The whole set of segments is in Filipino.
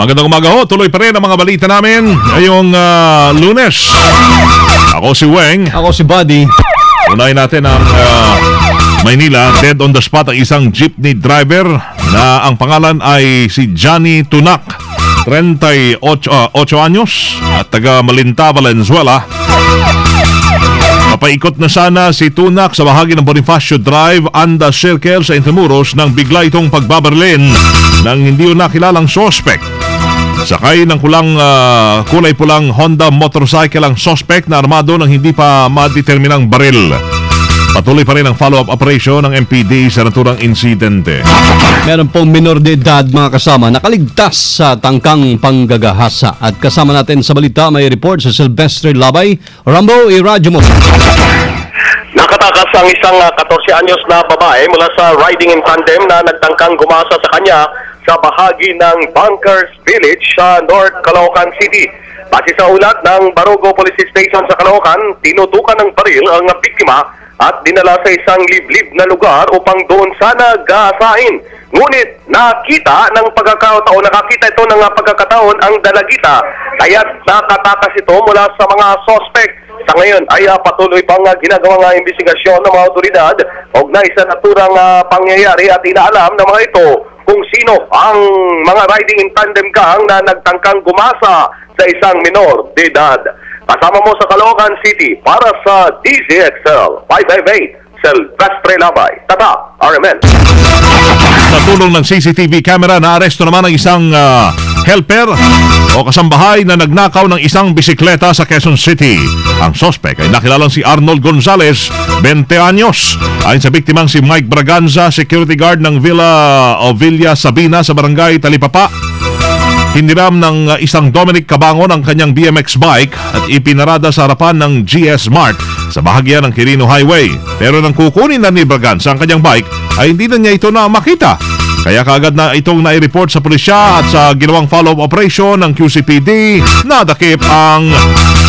Magandang umaga ho. Tuloy pa rin ang mga balita namin ngayong Lunes. Ako si Weng. Ako si Buddy. Unahin natin ang Maynila. Dead on the spot ang isang jeepney driver na ang pangalan ay si Johnny Tunak, 38 anyos at taga Malinta, Valenzuela. Mapaikot na sana si Tunak sa bahagi ng Bonifacio Drive, Anda Circle sa Intramuros nang bigla itong pagbabarlin ng hindi nakilalang suspect. Sakay ng kulay pulang Honda motorcycle ang suspect na armado ng hindi pa madeterminang baril. Patuloy pa rin ang follow-up operation ng MPD sa naturang insidente. Meron pong minor de edad mga kasama nakaligtas sa tangkang panggagahasa. At kasama natin sa balita may report sa Silvestre Labay. Rambo, iradyo mo. Nakatakas ang isang 14 anyos na babae mula sa riding in tandem na nagtangkang gumasa sa kanya sa bahagi ng Bunkers Village sa North Caloocan City. Base sa ulat ng Barugo Police Station sa Caloocan, tinutukan ng baril ang biktima at dinala sa isang liblib na lugar upang doon sana gasahin. Ngunit nakakita ito ng pagkakataon ang dalagita, kaya nakatakas ito mula sa mga suspect. Sa ngayon ay patuloy pang ginagawang investigasyon ng mga otoridad kaugnay sa naturang pangyayari at inaalam ng mga ito kung sino ang mga riding in tandem gang na nagtangkang gumasa sa isang minor de edad. Kasama mo sa Caloocan City para sa DZXL 558 Silvestre Labay. Tata, RMN. Sa tulong ng CCTV camera, naaresto naman ang isang helper o kasambahay na nagnakaw ng isang bisikleta sa Quezon City. Ang suspect ay nakilalang si Arnold Gonzales, 20 anyos. Ayon sa biktimang si Mike Braganza, security guard ng Villa Villa Sabina sa barangay Talipapa. Hiniram ng isang Dominic Cabangon ang kanyang BMX bike at ipinarada sa harapan ng GS Mart sa bahagya ng Quirino Highway. Pero nang kukunin na ni Braganza ang kanyang bike ay hindi na niya ito na makita. Kaya kaagad na itong nai-report sa pulisya at sa ginawang follow-up operation ng QCPD, nadakip ang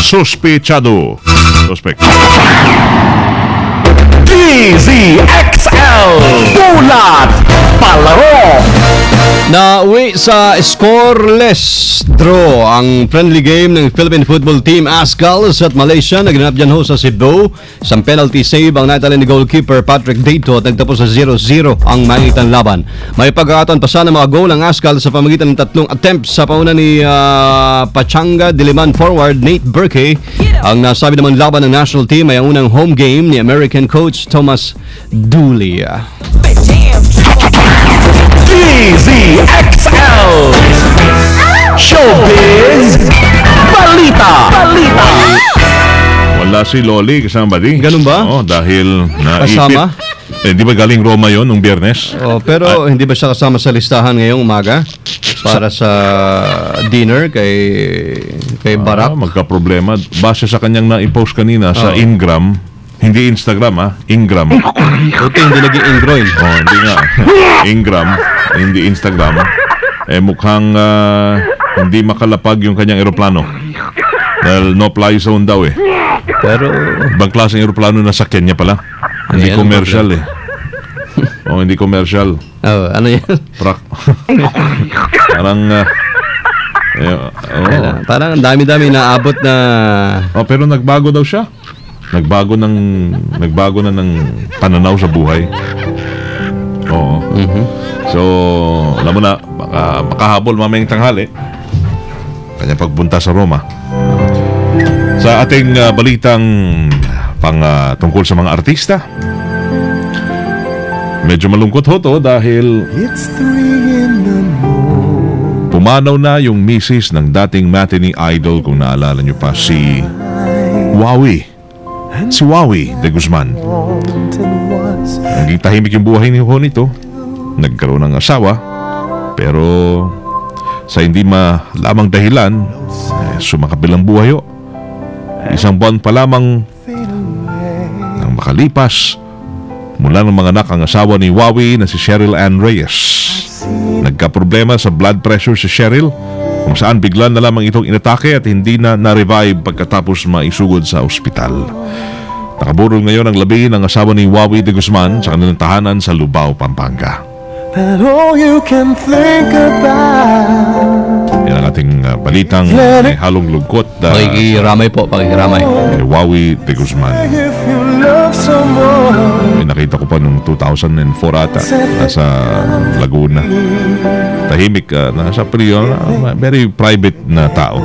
suspechado. Suspect. DZXL Bulat Palaro. Nauwi sa scoreless draw ang friendly game ng Philippine football team Ascals at Malaysia. Naganap dyan ho sa Cebu. Isang penalty save ang naitala ni goalkeeper Patrick Dato at nagtapos sa 0-0 ang magitan laban. May pagkakataon pa sana mga goal ang Ascals sa pamagitan ng 3 attempts sa pauna ni Pachanga Diliman forward Nate Burke. Ang nasabi naman laban ng national team ay ang unang home game ni American coach Thomas Dooley. DZXL Showbiz Balita. Wala si Loli kasama ba di? Ganun ba? Oo, dahil naipit. Kasama? Di ba galing Roma yon nung Biyernes? Pero hindi ba siya kasama sa listahan ngayong umaga para sa dinner kay Barak? Magka-problema. Base sa kanyang na-post kanina sa Ingram, hindi Instagram Ingram. Buti hindi naging ingroin. Hindi nga. Ingram, hindi Instagram. Mukhang hindi makalapag yung kanyang eroplano. Dahil no-fly zone daw Pero ibang klaseng eroplano na sakyan niya pala. Hindi commercial hindi commercial. Ano yan? Parang dami-dami naabot na. Pero nagbago daw siya. Nagbago na ng pananaw sa buhay. Oo. So, alam mo na, makahabol mamayang tanghali kanya pagpunta sa Roma. Sa ating balitang tungkol sa mga artista, medyo malungkot ho to dahil pumanaw na yung misis ng dating matinee idol, kung naalala nyo pa, si Wawi de Guzman. Naging tahimik yung buhay nito. Nagkaroon ng asawa, pero sa hindi malamang dahilan, sumakabilang buhay ho. Isang buwan pa lamang nang makalipas mula ng mga anak ang asawa ni Wawi na si Cheryl Ann Reyes. Nagka-problema sa blood pressure si Cheryl, kung saan bigla na lamang itong inatake at hindi na na-revive pagkatapos maisugod sa ospital. Nakaburol ngayon ang labi ng asawa ni Wawi de Guzman sa kanilang tahanan sa Lubao, Pampanga. ang ating balitang may halong lungkot. Pakikiramay po, pakikiramay. Kay Wawi de Guzman. May nakita ko pa noong 2004 ata. Nasa Laguna. Tahimik, nasa very private na tao.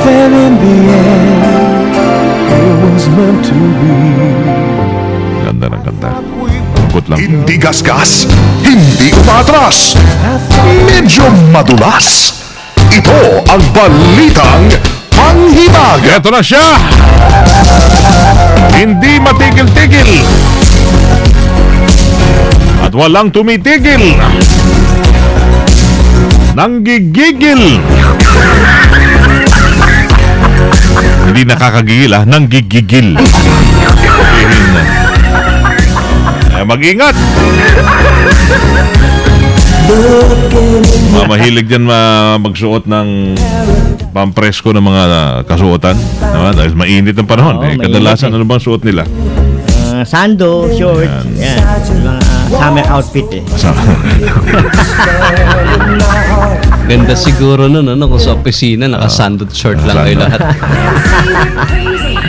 Then in the end, it was meant to be. Ganda ng kanta. Lungkot lang. Hindi gasgas, hindi umatras, medyo madulas. Ito ang balitang panghimaga. Ito na siya! Hindi matigil-tigil. At walang tumitigil. Nanggigigil. Hindi nakakagigil, nanggigigil. Mag-ingat. Mahilig dyan magsuot ng pampresko ng mga kasuotan. Dahil mainit ang panahon. Kadalasan, ano bang suot nila? Sando, shorts, yan. Mga summer outfit Ganda siguro nun, kung sa opisina, nakasandot short lang kayo lahat.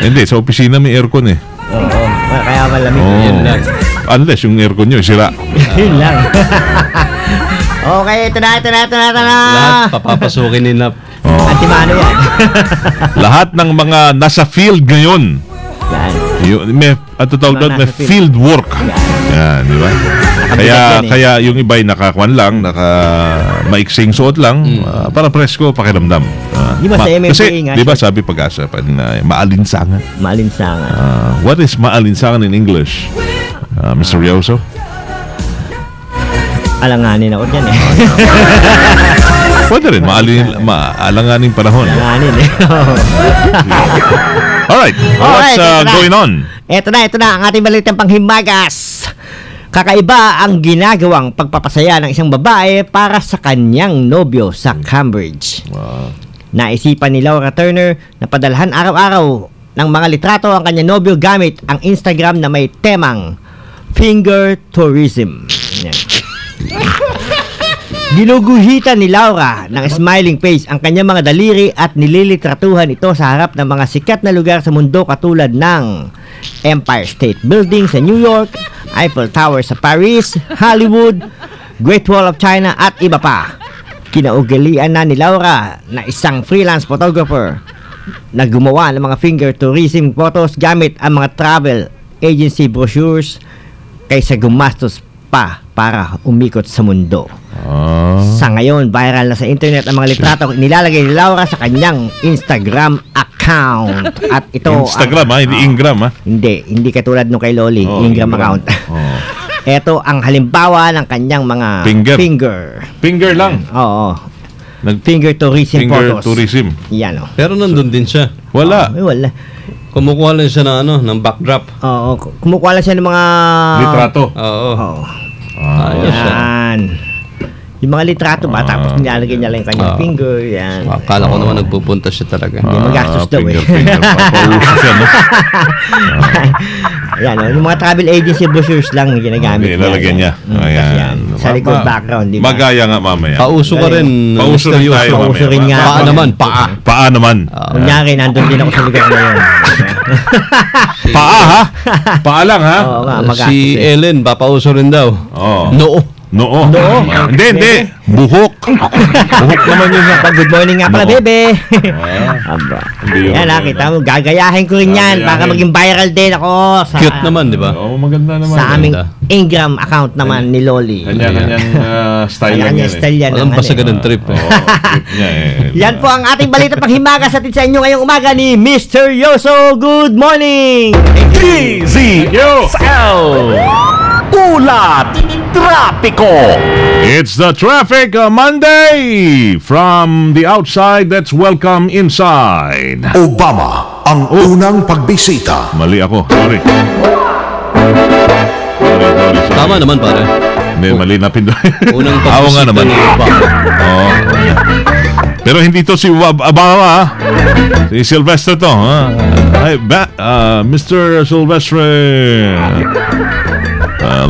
Hindi, sa opisina may aircon Oo, kaya malamig. Yun lang. Unless yung aircon nyo sira. Yun lang. Okay, ito na. Lahat papapasukin ni Nap. Antimano yan. Lahat ng mga nasa field ngayon. Yan. May field work. Yan, di ba? Kaya yung iba'y nakakuan lang, maiksing suot lang, para presko pakiramdam. Di ba sa MMDA kasi, nga? di ba sabi Pag-asa, maalinsangan. Maalinsangan. What is maalinsangan in English? Mr. Rioso? Alanganin ako dyan Pwede rin, maalanganing panahon. Alanganin Alright, what's going on? Ito na ang ating balitang panghimagas. Kakaiba ang ginagawang pagpapasaya ng isang babae para sa kanyang nobyo sa Cambridge. Wow. Naisipan ni Laura Turner na padalhan araw-araw ng mga litrato ang kanyang nobyo gamit ang Instagram na may temang finger tourism. Ginuguhitan ni Laura ng smiling face ang kanyang mga daliri at nililitratuhan ito sa harap ng mga sikat na lugar sa mundo katulad ng Empire State Building sa New York, Eiffel Tower sa Paris, Hollywood, Great Wall of China at iba pa. Kinaugalian na ni Laura na isang freelance photographer na gumawa ng mga finger tourism photos gamit ang mga travel agency brochures kaysa gumastos pa para umikot sa mundo. Sa ngayon, viral na sa internet ang mga litrato nilalagay ni Laura sa kanyang Instagram account. At ito Instagram hindi Ingram Hindi katulad nung kay Loli, Ingram account. Ito ang halimbawa ng kanyang mga finger lang. Oo. Finger tourism photos. Tourism. Yan Pero nandun din siya. Wala. Wala. Kumukuha lang siya ng backdrop. Oo, kumukuha lang siya ng mga litrato. Oo. Ayos yan. Yung mga litrato ba, tapos nilalagay niya lang yung kanyang finger, yan. Akala ko naman nagpupunta siya talaga. Hindi magastos daw Papauso siya, no? Yan, yung mga travel agency brochures lang ginagamit nilalagyan niya. Ayan. Sa likod background, di ba? Magaya nga mamaya. Pauso ka rin. Pauso rin tayo mamaya. Pauso rin nga. Paa naman, paa. Paa naman. Kunyari, nandun din ako sa lugar na yun. Paa, ha? Paa lang, ha? Oo nga, magastos. Si Ellen, papauso rin daw. Noo. Hindi. Buhok. Buhok naman yun. Good morning nga pala, bebe. Yan, nakita mo. Gagayahin ko rin yan para maging viral din ako. Cute naman, di ba? Oo, maganda naman. Sa aming Ingram account naman ni Loli. Kanya-kanyang style lang yan. Walang pasagan ng trip. Yan po ang ating balita panghimagas sa inyo ngayong umaga ni Mr. Yoso. Good morning! DZXL Ulat Trapiko. It's the Traffic Monday. From the outside, let's welcome inside. Obama ang unang pagbisita. Mali ako. Sorry. Tama naman, pare. Hindi, mali na pinto. Unang Ako nga naman. Oo. Pero hindi to si Obama, ha? Si Sylvester to, ha? Hi, Mr. Sylvester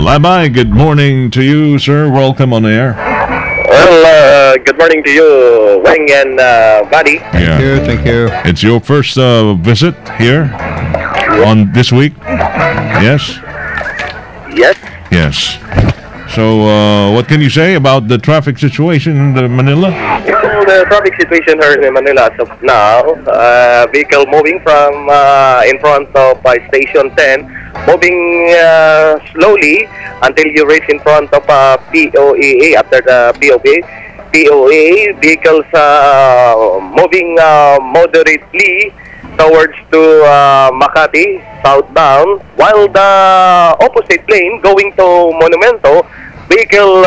Labay, good morning to you, sir. Welcome on air. Well, good morning to you, Weng and Buddy. Yeah. Thank you. It's your first visit here on this week? Yes? Yes. Yes. So, what can you say about the traffic situation in Manila? Well, the traffic situation here in Manila as of now, vehicle moving from in front of Station 10, moving slowly until you reach in front of POEA. After the POEA, vehicles moving moderately towards to Makati, southbound, while the opposite lane going to Monumento, vehicle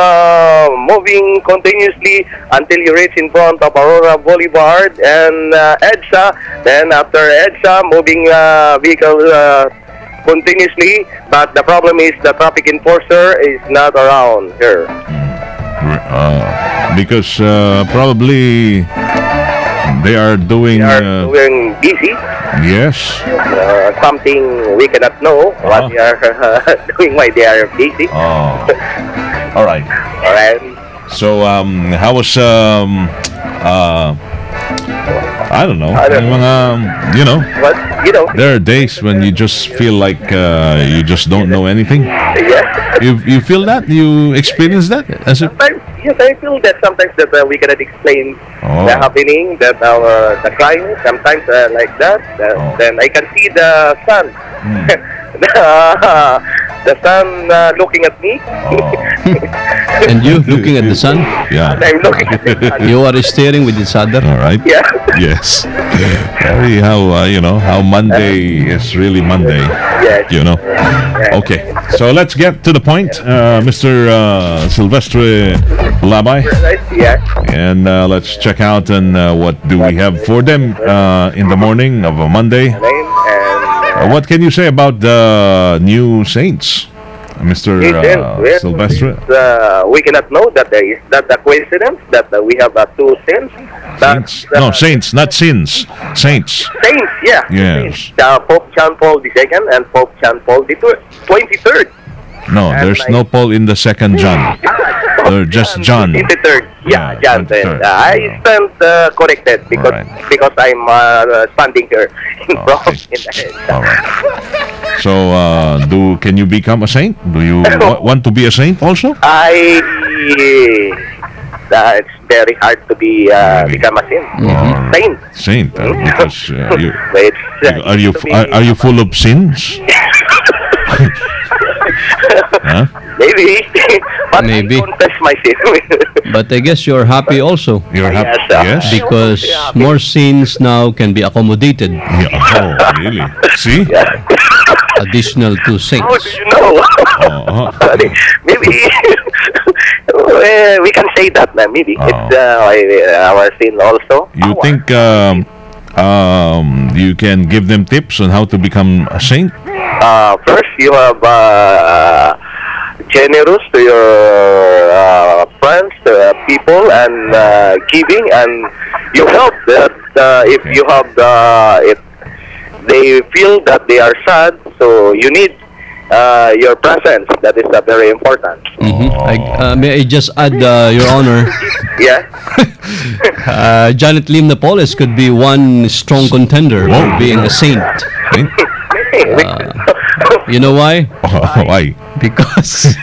moving continuously until you reach in front of Aurora Boulevard and EDSA. Then after EDSA, moving vehicle continuously, but the problem is the traffic enforcer is not around here. Because probably they are doing... They are doing busy. Yes. Something we cannot know what they are doing, why they are busy. Oh. All right. All right. So, how was... I don't know. You know, But, you know, there are days when you just feel like you just don't know anything. yes. You feel that? You experience that? As a, Sometimes, yes, I feel that sometimes that we cannot explain Oh. the happening, that the climate, sometimes like that. Oh. Then I can see the sun. The sun looking at me. And you looking at the sun? yeah. I'm looking at the sun. You are staring with each other. All right. Yeah. Yes. Very how you know how Monday is really Monday. Yes. You know. Okay. So let's get to the point, Mr. Silvestre Labay, Yeah. and let's check out and what do we have for them in the morning of a Monday. And What can you say about the new Saints, Mr. Silvestre? we cannot know that there is that a coincidence that we have two saints. Saints? No, Saints, not sins. Saints. Saints, yeah. Yes. Pope John Paul II and Pope John Paul the 23rd. No, there's no Paul in the second John. They're just John. 23rd. Yeah, John. 23rd. I stand corrected because Alright. because I'm standing here in front Okay. in the head. All right. So, can you become a saint? Do you want to be a saint also? It's very hard to be become a saint. Saint. Saint, because you It's, are you full of sins? Huh? Maybe, but Maybe. I confess my sin. But I guess you're happy also You're happy? Yes, Yes. because more sins now can be accommodated. Yeah. Oh, really? See? Additional two How saints. do you know? Oh, Maybe we can say that na. Maybe it's our sin also. you think you can give them tips on how to become a saint? First, you have generous to your friends, people, and giving, and you help that if you have if they feel that they are sad, so you need your presence. That is very important. May I just add, Your Honor, Yeah. Janet Lim Napoles could be one strong contender for Whoa. being a saint. Saint? You know why? Why? Because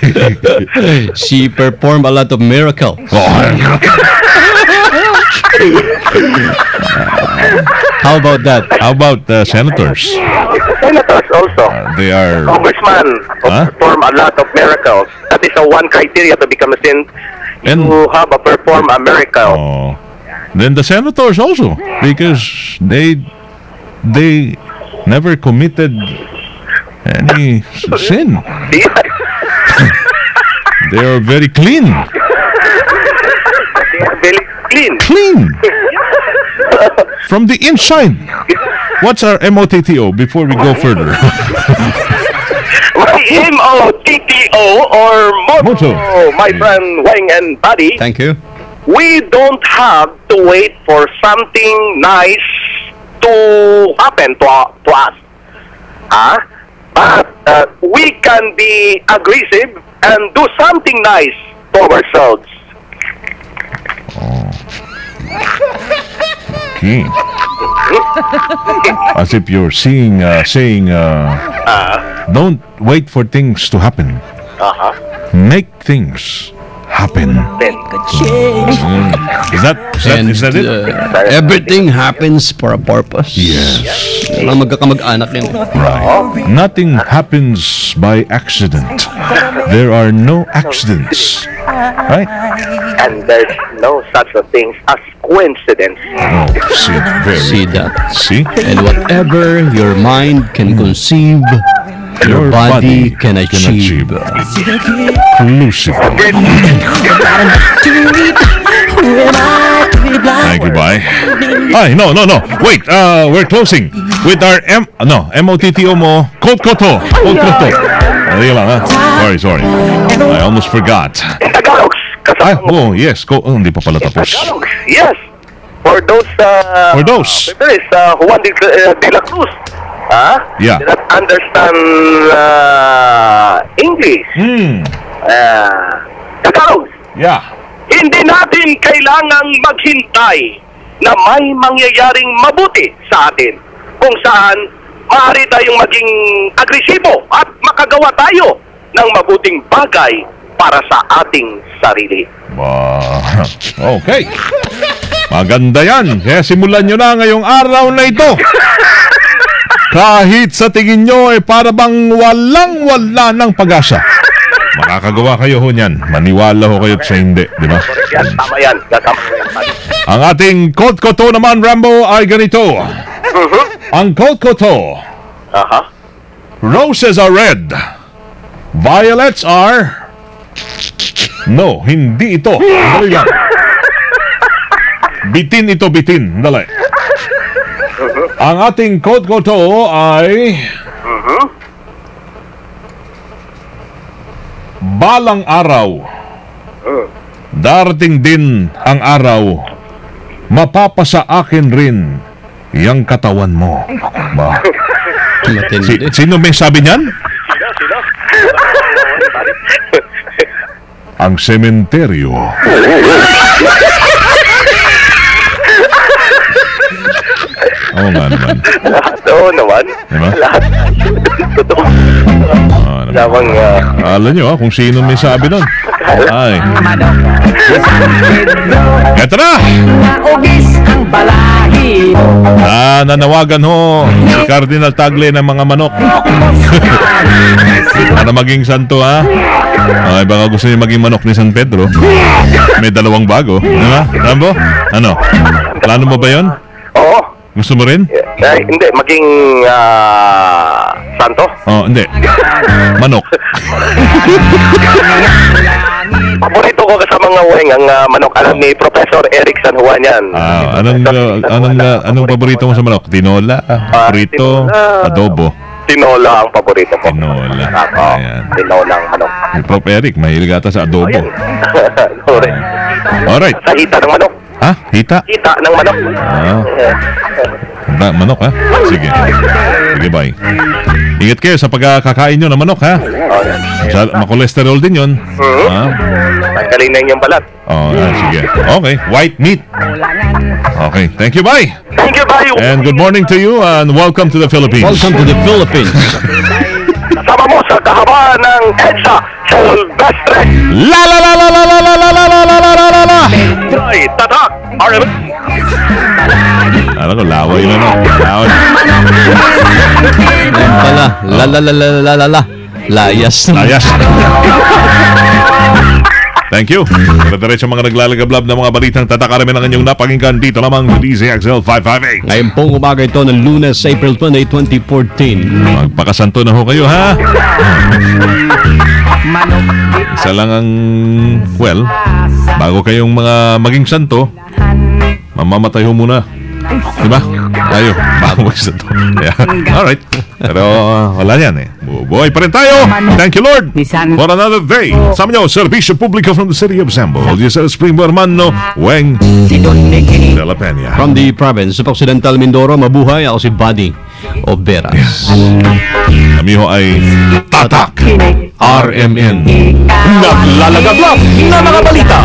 she performed a lot of miracles. How about that? How about senators? Senators also. They are. Congressman perform a lot of miracles. That is one criteria to become a saint. And- You have a perform a miracle. Oh. Then the senators also, because they never committed any sin. See? They are very clean. They are very clean. Clean. From the inside. What's our MOTTO before we go further? My MOTTO or Motto. motto, my friend Wang and Buddy, Thank you. we don't have to wait for something nice to happen to us. But we can be aggressive and do something nice to ourselves. Okay. As if you're saying, don't wait for things to happen. Make things happen. Is that it? Everything happens for a purpose. Yes. Walang magkakamag-anak yun. Right. Nothing happens by accident. There are no accidents. Right? And there's no such a thing as coincidence. Oh, see, See that. See? And whatever your mind can conceive, your body can achieve. Conclusive. Thank you, bye. Ay, no. Wait, we're closing with our MOTTO mo, Koto. Hindi lang, ha? Sorry. I almost forgot. In Tagalog, Yes. Hindi pa pala tapos. Tagalog, yes. For those, Juan de la Cruz, Yeah. did not understand English. Tagalog, Yeah. hindi natin kailangang maghintay na may mangyayaring mabuti sa atin kung saan maaari tayong maging agresibo at makagawa tayo ng mabuting bagay para sa ating sarili. Okay. Maganda yan. Kaya simulan nyo na ngayong araw na ito. Kahit sa tingin nyo para bang walang-wala ng pag-asa. Makakagawa kayo ho niyan. Maniwala ho kayo sa hindi. Di ba? Yan, tama yan. Ang ating Koto naman, Rambo, ay ganito. Ang Koto. Roses are red. Violets are... No, hindi ito. Dali lang. Bitin ito, bitin. Dali. Ang ating Koto ay... Balang araw. Darating din ang araw. Mapapasa akin rin yang katawan mo. Ba? Sino may sabi niyan? Ang sementeryo. Oo nga naman. Oo naman. Diba? Lahat. Totoo. Lamang, alam nyo kung sino may sabi nun. Ay. Eto na! Nanawagan ho si Cardinal Tagle ng mga manok. Para maging santo, ha? Ay, baka gusto niyo maging manok ni San Pedro. May 2 bago. Diba? Rambo? Ano? Plano mo ba yun? Oo. Gusto mo rin? Hindi, maging santo. Oh, hindi. Manok. Paborito ko sa mga uwing ang manok. Alam ni Professor Eric San Juan yan. Anong paborito mo sa manok? Tinola, prito, adobo. Tinola ang paborito ko. Tinola. Ayan. Tinola ang manok. Si Prof. Eric, mahilig ata sa adobo. Sorry. Alright. Sa hita ng manok. Ha? Hita? Hita ng manok. Manok, ha? Sige. Sige, bye. Ingat kayo sa pagkakain nyo ng manok, ha? Makolesterol din yun. Galing na yung balat. Sige. Okay. White meat. Okay. Thank you, bye. Thank you, bye. And good morning to you and welcome to the Philippines. Welcome to the Philippines. Kasama mo sa kahabaan ng EDSA Silvestre. La la la la la la la la la la la la la la. Troy, tatak, RMN. Alam ko, laway na, no? Laway. Yan pala. La. Layas. Thank you. Diretso mga naglalagablab ng mga balitang tatakaramin ang inyong napakinggan dito lamang sa DZXL 558. Ngayon pong umaga ito ng Lunes, April 20, 2014. Magpakasanto na ho kayo, ha? Isa lang ang, bago kayong mga maging santo, mamamatay ho muna. Diba? Tayo, bago maging santo. Yeah. Alright. Pero wala yan, eh. Buhay pa rin tayo. Thank you, Lord, for another day. Sama nyo, Servisyo Publico from the City of Sambo. Diesel Springbo Hermano, Weng de la Peña. From the province of Occidental Mindoro, mabuhay. Ako si Buddy Oberas. Kami ho ay Tatak RMN. Naglalagablab na mga balita.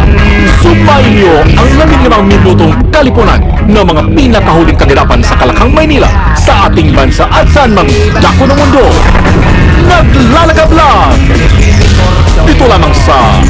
Sumayin niyo ang 15 minutong kalipunan ng mga pinakahuling kaganapan sa Kalakhang, Maynila, sa ating bansa at saan mang dako ng mundo. Naglalagablag! Dito lamang sa